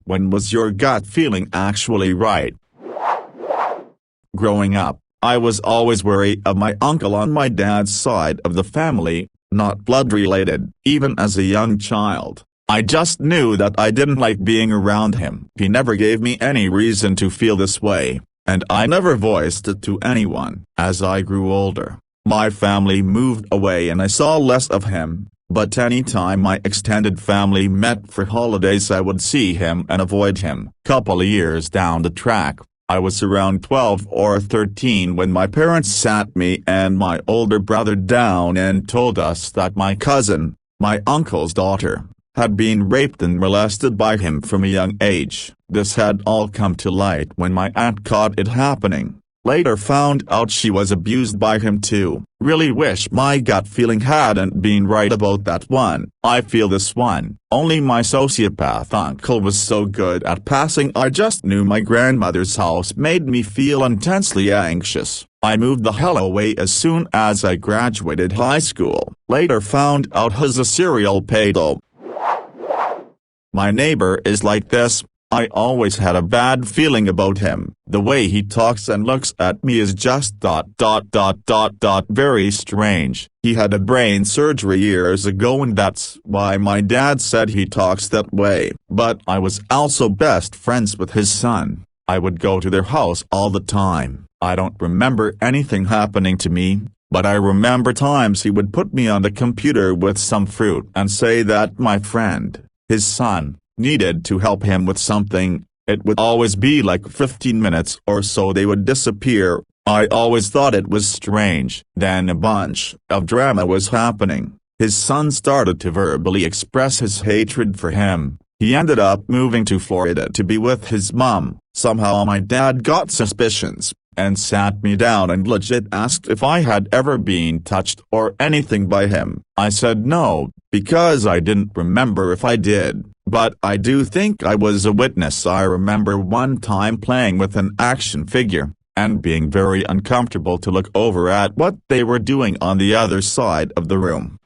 When was your gut feeling actually right? Growing up, I was always wary of my uncle on my dad's side of the family, not blood-related. Even as a young child, I just knew that I didn't like being around him. He never gave me any reason to feel this way, and I never voiced it to anyone. As I grew older, my family moved away and I saw less of him, but anytime my extended family met for holidays I would see him and avoid him. Couple of years down the track, I was around 12 or 13 when my parents sat me and my older brother down and told us that my cousin, my uncle's daughter, had been raped and molested by him from a young age. This had all come to light when my aunt caught it happening. Later found out she was abused by him too. Really wish my gut feeling hadn't been right about that one. I feel this one. Only my sociopath uncle was so good at passing. I just knew my grandmother's house made me feel intensely anxious. I moved the hell away as soon as I graduated high school. Later found out he's a serial pedo. My neighbor is like this. I always had a bad feeling about him. The way he talks and looks at me is just very strange. He had a brain surgery years ago and that's why my dad said he talks that way. But I was also best friends with his son. I would go to their house all the time. I don't remember anything happening to me, but I remember times he would put me on the computer with some fruit and say that my friend, his son, needed to help him with something. It would always be like 15 minutes or so they would disappear. I always thought it was strange. Then a bunch of drama was happening. His son started to verbally express his hatred for him. He ended up moving to Florida to be with his mom. Somehow my dad got suspicions, and sat me down and legit asked if I had ever been touched or anything by him. I said no, because I didn't remember if I did. But I do think I was a witness. I remember one time playing with an action figure, and being very uncomfortable to look over at what they were doing on the other side of the room.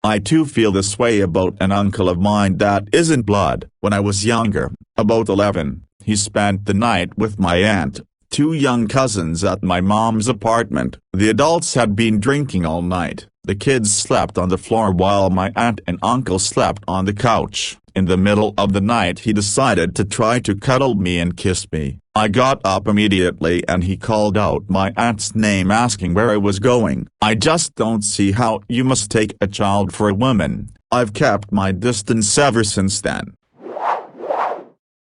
I too feel this way about an uncle of mine that isn't blood. When I was younger, about 11, he spent the night with my aunt, two young cousins at my mom's apartment. The adults had been drinking all night. The kids slept on the floor while my aunt and uncle slept on the couch. In the middle of the night he decided to try to cuddle me and kiss me. I got up immediately and he called out my aunt's name asking where I was going. I just don't see how you mistake a child for a woman. I've kept my distance ever since then.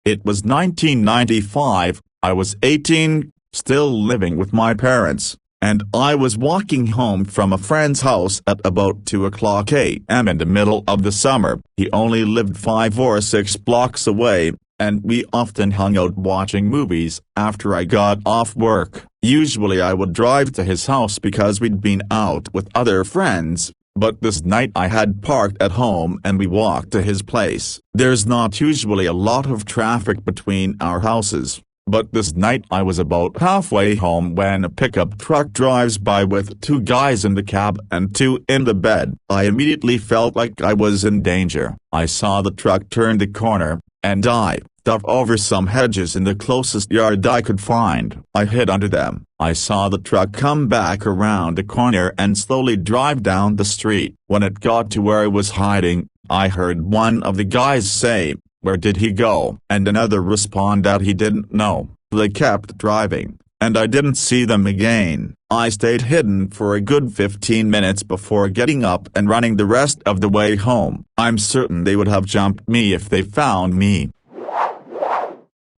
It was 1995, I was 18, still living with my parents, and I was walking home from a friend's house at about 2:00 a.m. in the middle of the summer. He only lived 5 or 6 blocks away, and we often hung out watching movies after I got off work. Usually I would drive to his house because we'd been out with other friends, but this night I had parked at home and we walked to his place. There's not usually a lot of traffic between our houses, but this night I was about halfway home when a pickup truck drives by with 2 guys in the cab and 2 in the bed. I immediately felt like I was in danger. I saw the truck turn the corner, and I dove over some hedges in the closest yard I could find. I hid under them. I saw the truck come back around the corner and slowly drive down the street. When it got to where I was hiding, I heard one of the guys say, "Where did he go?" and another respond that he didn't know. They kept driving, and I didn't see them again. I stayed hidden for a good 15 minutes before getting up and running the rest of the way home. I'm certain they would have jumped me if they found me.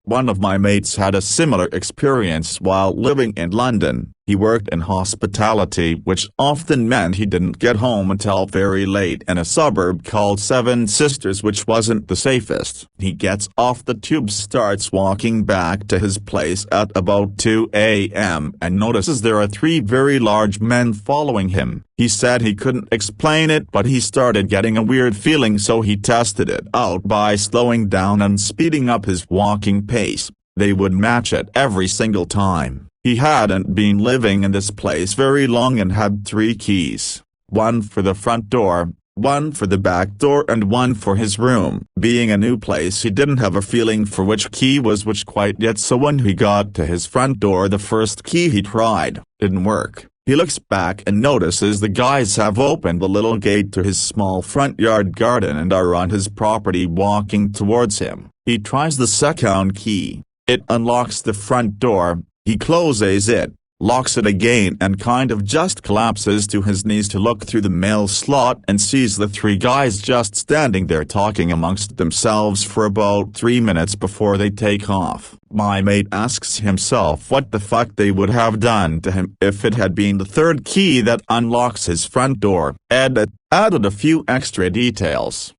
One of my mates had a similar experience while living in London. He worked in hospitality, which often meant he didn't get home until very late in a suburb called Seven Sisters, which wasn't the safest. He gets off the tube, starts walking back to his place at about 2 a.m. and notices there are 3 very large men following him. He said he couldn't explain it, but he started getting a weird feeling, so he tested it out by slowing down and speeding up his walking pace. They would match it every single time. He hadn't been living in this place very long and had 3 keys, one for the front door, one for the back door and one for his room. Being a new place, he didn't have a feeling for which key was which quite yet, so when he got to his front door, the first key he tried didn't work. He looks back and notices the guys have opened the little gate to his small front yard garden and are on his property walking towards him. He tries the second key. It unlocks the front door. He closes it, locks it again, and kind of just collapses to his knees to look through the mail slot and sees the three guys just standing there talking amongst themselves for about 3 minutes before they take off. My mate asks himself what the fuck they would have done to him if it had been the third key that unlocks his front door. Ed added a few extra details.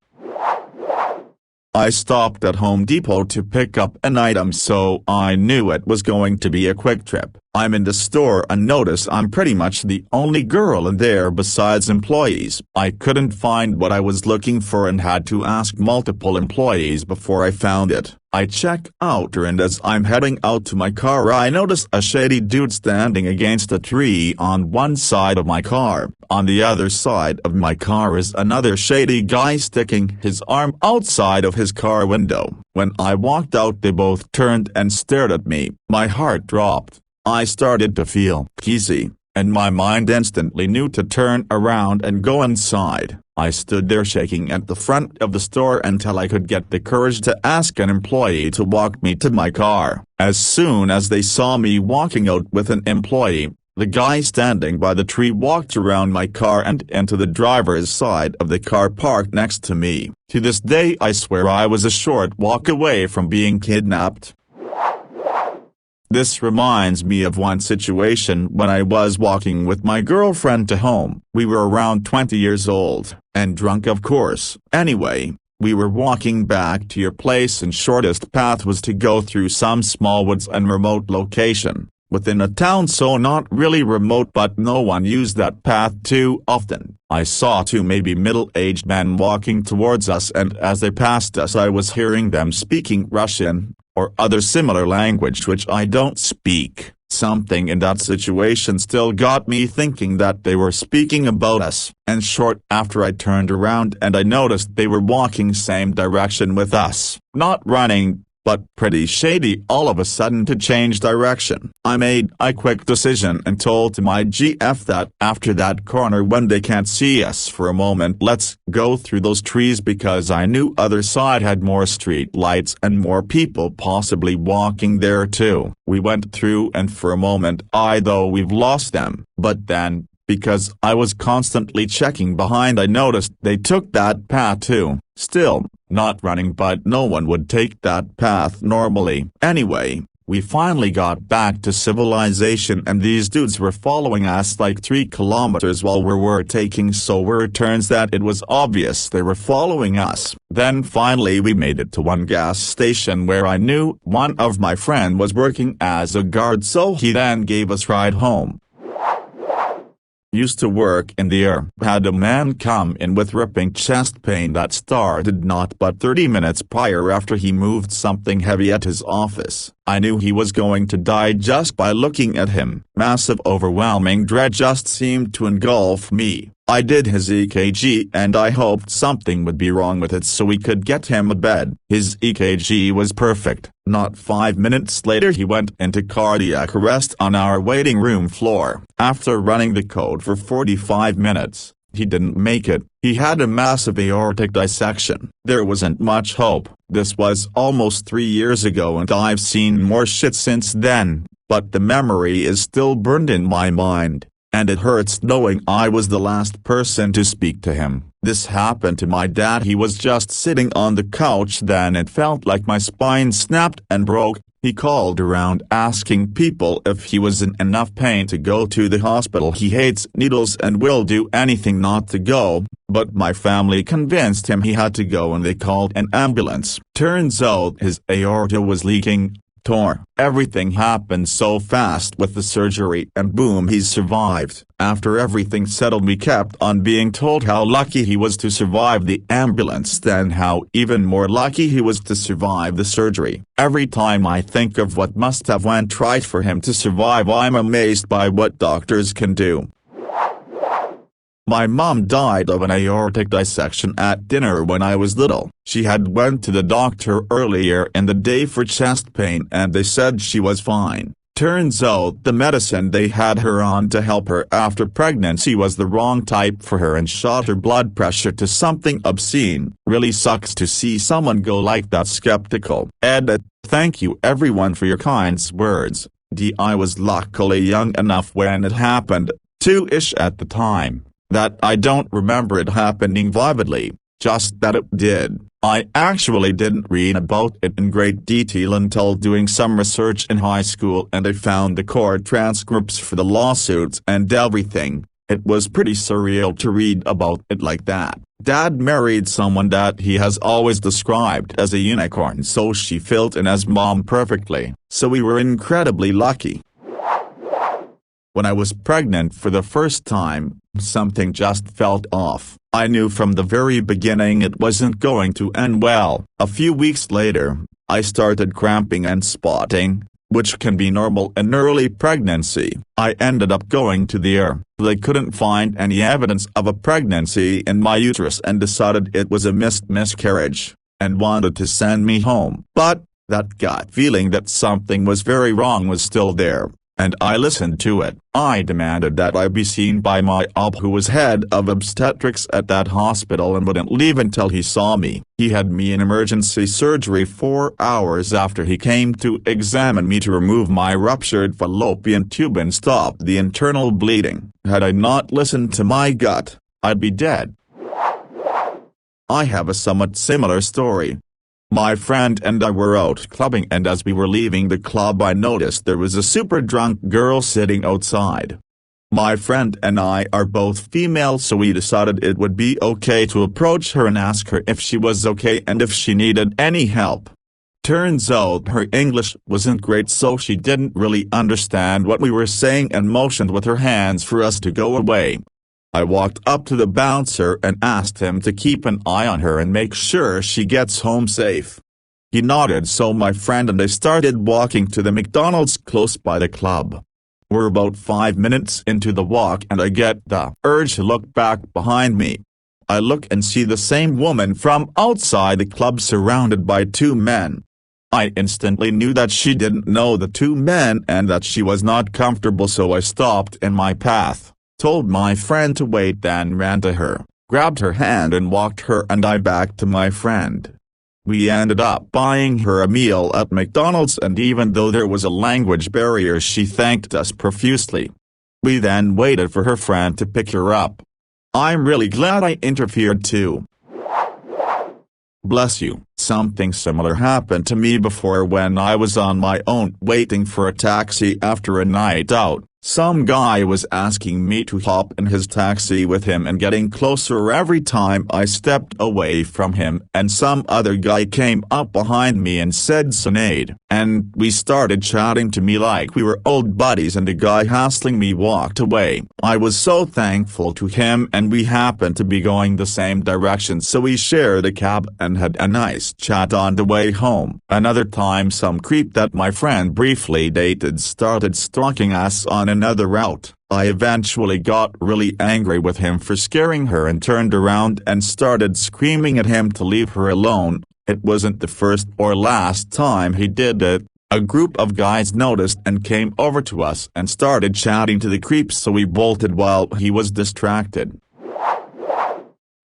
I stopped at Home Depot to pick up an item, so I knew it was going to be a quick trip. I'm in the store and notice I'm pretty much the only girl in there besides employees. I couldn't find what I was looking for and had to ask multiple employees before I found it. I check out and as I'm heading out to my car, I notice a shady dude standing against a tree on one side of my car. On the other side of my car is another shady guy sticking his arm outside of his car window. When I walked out, they both turned and stared at me. My heart dropped. I started to feel queasy, and my mind instantly knew to turn around and go inside. I stood there shaking at the front of the store until I could get the courage to ask an employee to walk me to my car. As soon as they saw me walking out with an employee, the guy standing by the tree walked around my car and into the driver's side of the car parked next to me. To this day I swear I was a short walk away from being kidnapped. This reminds me of one situation when I was walking with my girlfriend to home. We were around 20 years old, and drunk of course. Anyway, we were walking back to your place and shortest path was to go through some small woods and remote location within a town, so not really remote, but no one used that path too often. I saw two maybe middle-aged men walking towards us, and as they passed us I was hearing them speaking Russian or other similar language which I don't speak. Something in that situation still got me thinking that they were speaking about us, and short after I turned around and I noticed they were walking same direction with us. Not running, but pretty shady all of a sudden to change direction. I made a quick decision and told to my GF that after that corner when they can't see us for a moment, let's go through those trees, because I knew other side had more street lights and more people possibly walking there too. We went through and for a moment I thought we've lost them, but then, because I was constantly checking behind, I noticed they took that path too. Still, not running, but no one would take that path normally. Anyway, we finally got back to civilization and these dudes were following us like 3 kilometers while we were taking so turns that it was obvious they were following us. Then finally we made it to one gas station where I knew one of my friend was working as a guard, so he then gave us ride home. Used to work in the air. Had a man come in with ripping chest pain that started not but 30 minutes prior after he moved something heavy at his office. I knew he was going to die just by looking at him. Massive overwhelming dread just seemed to engulf me. I did his EKG and I hoped something would be wrong with it so we could get him a bed. His EKG was perfect. Not 5 minutes later he went into cardiac arrest on our waiting room floor. After running the code for 45 minutes, he didn't make it. He had a massive aortic dissection. There wasn't much hope. This was almost 3 years ago and I've seen more shit since then, but the memory is still burned in my mind. And it hurts knowing I was the last person to speak to him. This happened to my dad. He was just sitting on the couch then. It felt like my spine snapped and broke. He called around asking people if he was in enough pain to go to the hospital. He hates needles and will do anything not to go, but my family convinced him he had to go and they called an ambulance. Turns out his aorta was leaking. Everything happened so fast with the surgery and boom, he survived. After everything settled, we kept on being told how lucky he was to survive the ambulance, then how even more lucky he was to survive the surgery. Every time I think of what must have went right for him to survive, I'm amazed by what doctors can do. My mom died of an aortic dissection at dinner when I was little. She had went to the doctor earlier in the day for chest pain and they said she was fine. Turns out the medicine they had her on to help her after pregnancy was the wrong type for her and shot her blood pressure to something obscene. Really sucks to see someone go like that. Skeptical. Edit. Thank you everyone for your kind words. I was luckily young enough when it happened, 2-ish at the time, that I don't remember it happening vividly, just that it did. I actually didn't read about it in great detail until doing some research in high school and I found the court transcripts for the lawsuits and everything. It was pretty surreal to read about it like that. Dad married someone that he has always described as a unicorn, so she filled in as mom perfectly, so we were incredibly lucky. When I was pregnant for the first time, something just felt off. I knew from the very beginning it wasn't going to end well. A few weeks later, I started cramping and spotting, which can be normal in early pregnancy. I ended up going to the ER. They couldn't find any evidence of a pregnancy in my uterus and decided it was a miscarriage, and wanted to send me home. But that gut feeling that something was very wrong was still there, and I listened to it. I demanded that I be seen by my OB, who was head of obstetrics at that hospital, and wouldn't leave until he saw me. He had me in emergency surgery 4 hours after he came to examine me to remove my ruptured fallopian tube and stop the internal bleeding. Had I not listened to my gut, I'd be dead. I have a somewhat similar story. My friend and I were out clubbing, and as we were leaving the club I noticed there was a super drunk girl sitting outside. My friend and I are both female, so we decided it would be okay to approach her and ask her if she was okay and if she needed any help. Turns out her English wasn't great, so she didn't really understand what we were saying and motioned with her hands for us to go away. I walked up to the bouncer and asked him to keep an eye on her and make sure she gets home safe. He nodded, so my friend and I started walking to the McDonald's close by the club. We're about 5 minutes into the walk and I get the urge to look back behind me. I look and see the same woman from outside the club surrounded by 2 men. I instantly knew that she didn't know the 2 men and that she was not comfortable, so I stopped in my path, told my friend to wait, then ran to her, grabbed her hand and walked her and I back to my friend. We ended up buying her a meal at McDonald's, and even though there was a language barrier she thanked us profusely. We then waited for her friend to pick her up. I'm really glad I interfered too. Bless you. Something similar happened to me before when I was on my own waiting for a taxi after a night out. Some guy was asking me to hop in his taxi with him and getting closer every time I stepped away from him, and some other guy came up behind me and said Sinead, and we started chatting to me like we were old buddies, and the guy hassling me walked away. I was so thankful to him, and we happened to be going the same direction, so we shared a cab and had a nice chat on the way home. Another time some creep that my friend briefly dated started stalking us on another route. I eventually got really angry with him for scaring her and turned around and started screaming at him to leave her alone. It wasn't the first or last time he did it. A group of guys noticed and came over to us and started chatting to the creeps, so we bolted while he was distracted.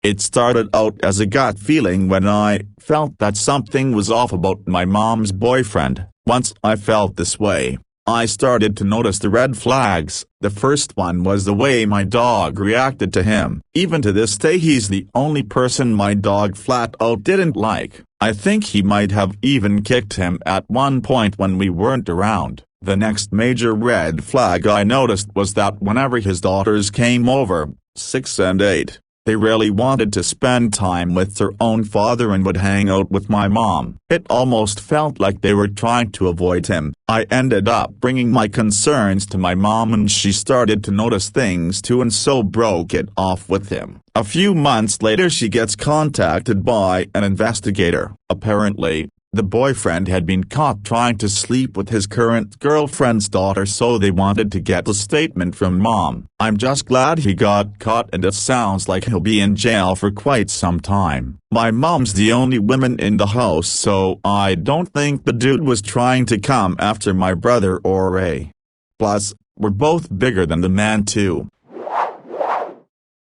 It started out as a gut feeling when I felt that something was off about my mom's boyfriend. Once I felt this way, I started to notice the red flags. The first one was the way my dog reacted to him. Even to this day he's the only person my dog flat out didn't like. I think he might have even kicked him at one point when we weren't around. The next major red flag I noticed was that whenever his daughters came over, 6 and 8, they really wanted to spend time with their own father and would hang out with my mom. It almost felt like they were trying to avoid him. I ended up bringing my concerns to my mom, and she started to notice things too, and so broke it off with him. A few months later she gets contacted by an investigator. Apparently, The boyfriend had been caught trying to sleep with his current girlfriend's daughter, so they wanted to get a statement from mom. I'm just glad he got caught, and it sounds like he'll be in jail for quite some time. My mom's the only woman in the house, so I don't think the dude was trying to come after my brother or Ray. Plus, we're both bigger than the man too.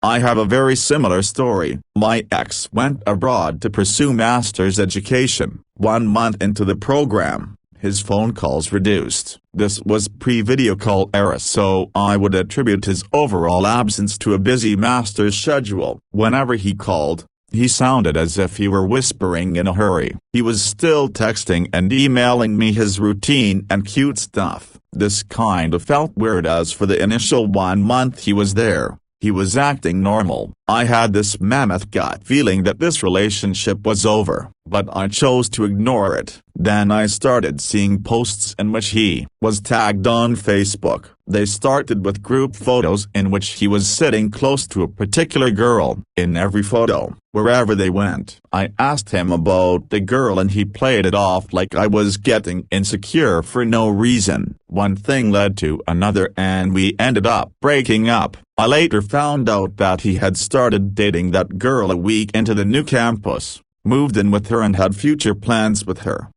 I have a very similar story. My ex went abroad to pursue master's education. 1 month into the program, his phone calls reduced. This was pre-video call era, so I would attribute his overall absence to a busy master's schedule. Whenever he called, he sounded as if he were whispering in a hurry. He was still texting and emailing me his routine and cute stuff. This kind of felt weird, as for the initial 1 month he was there, he was acting normal. I had this mammoth gut feeling that this relationship was over, but I chose to ignore it. Then I started seeing posts in which he was tagged on Facebook. They started with group photos in which he was sitting close to a particular girl. In every photo, wherever they went, I asked him about the girl and he played it off like I was getting insecure for no reason. One thing led to another and we ended up breaking up. I later found out that he had started dating that girl a week into the new campus, moved in with her and had future plans with her.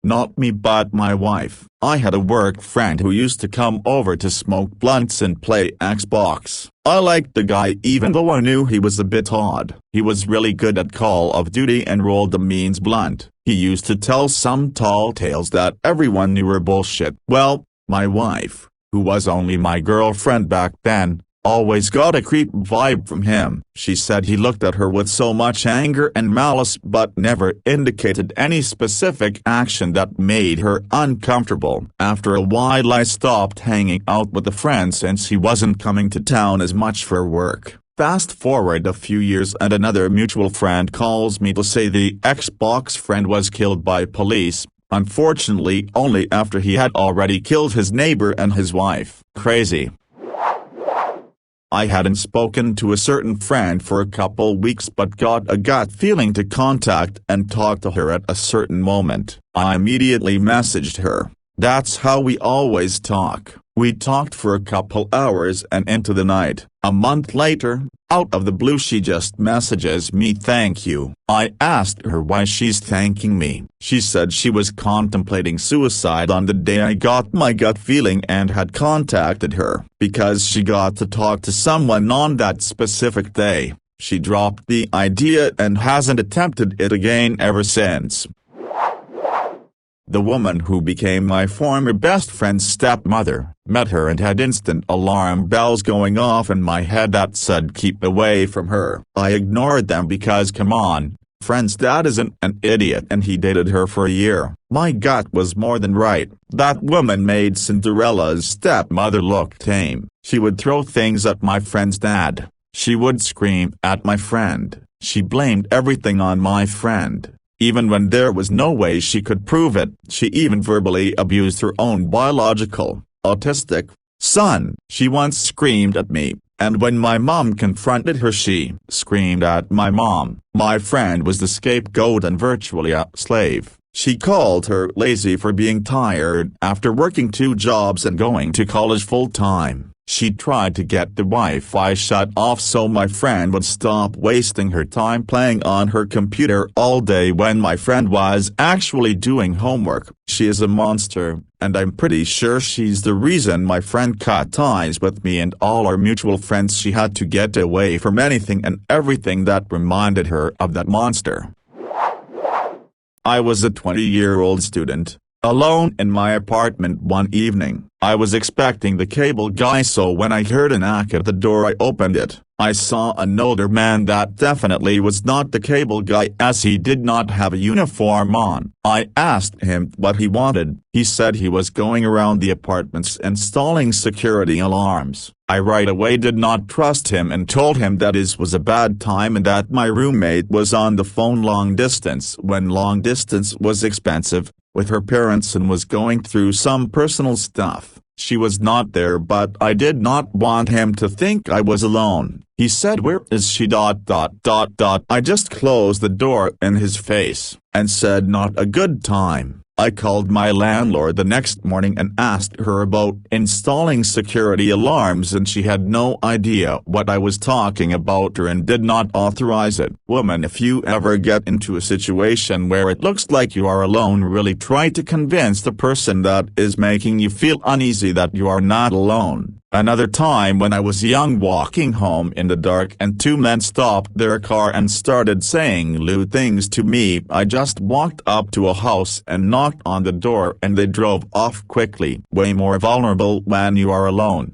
Not me, but my wife. I had a work friend who used to come over to smoke blunts and play Xbox. I liked the guy even though I knew he was a bit odd. He was really good at Call of Duty and rolled the means blunt. He used to tell some tall tales that everyone knew were bullshit. Well, my wife, who was only my girlfriend back then, always got a creep vibe from him. She said he looked at her with so much anger and malice but never indicated any specific action that made her uncomfortable. After a while I stopped hanging out with the friend since he wasn't coming to town as much for work. Fast forward a few years and another mutual friend calls me to say the Xbox friend was killed by police, unfortunately only after he had already killed his neighbor and his wife. Crazy. I hadn't spoken to a certain friend for a couple weeks but got a gut feeling to contact and talk to her at a certain moment. I immediately messaged her. That's how we always talk. We talked for a couple hours and into the night. A month later, out of the blue she just messages me thank you. I asked her why she's thanking me. She said she was contemplating suicide on the day I got my gut feeling and had contacted her. Because she got to talk to someone on that specific day, she dropped the idea and hasn't attempted it again ever since. The woman who became my former best friend's stepmother, met her and had instant alarm bells going off in my head that said keep away from her. I ignored them because come on, friend's dad isn't an idiot and he dated her for a year. My gut was more than right. That woman made Cinderella's stepmother look tame. She would throw things at my friend's dad. She would scream at my friend. She blamed everything on my friend, even when there was no way she could prove it. She even verbally abused her own biological, autistic, son. She once screamed at me, and when my mom confronted her she screamed at my mom. My friend was the scapegoat and virtually a slave. She called her lazy for being tired after working 2 jobs and going to college full-time. She tried to get the Wi-Fi shut off so my friend would stop wasting her time playing on her computer all day when my friend was actually doing homework. She is a monster, and I'm pretty sure she's the reason my friend cut ties with me and all our mutual friends. She had to get away from anything and everything that reminded her of that monster. I was a 20-year-old student, alone in my apartment one evening. I was expecting the cable guy, so when I heard a knock at the door I opened it. I saw an older man that definitely was not the cable guy as he did not have a uniform on. I asked him what he wanted. He said he was going around the apartments installing security alarms. I right away did not trust him and told him that it was a bad time and that my roommate was on the phone long distance when long distance was expensive, with her parents and was going through some personal stuff. She was not there, but I did not want him to think I was alone. He said, "Where is she? I just closed the door in his face, and said, "Not a good time." I called my landlord the next morning and asked her about installing security alarms, and she had no idea what I was talking about and did not authorize it. Woman, if you ever get into a situation where it looks like you are alone, really try to convince the person that is making you feel uneasy that you are not alone. Another time when I was young, walking home in the dark, and two men stopped their car and started saying lewd things to me. I just walked up to a house and knocked on the door, and they drove off quickly. Way more vulnerable when you are alone.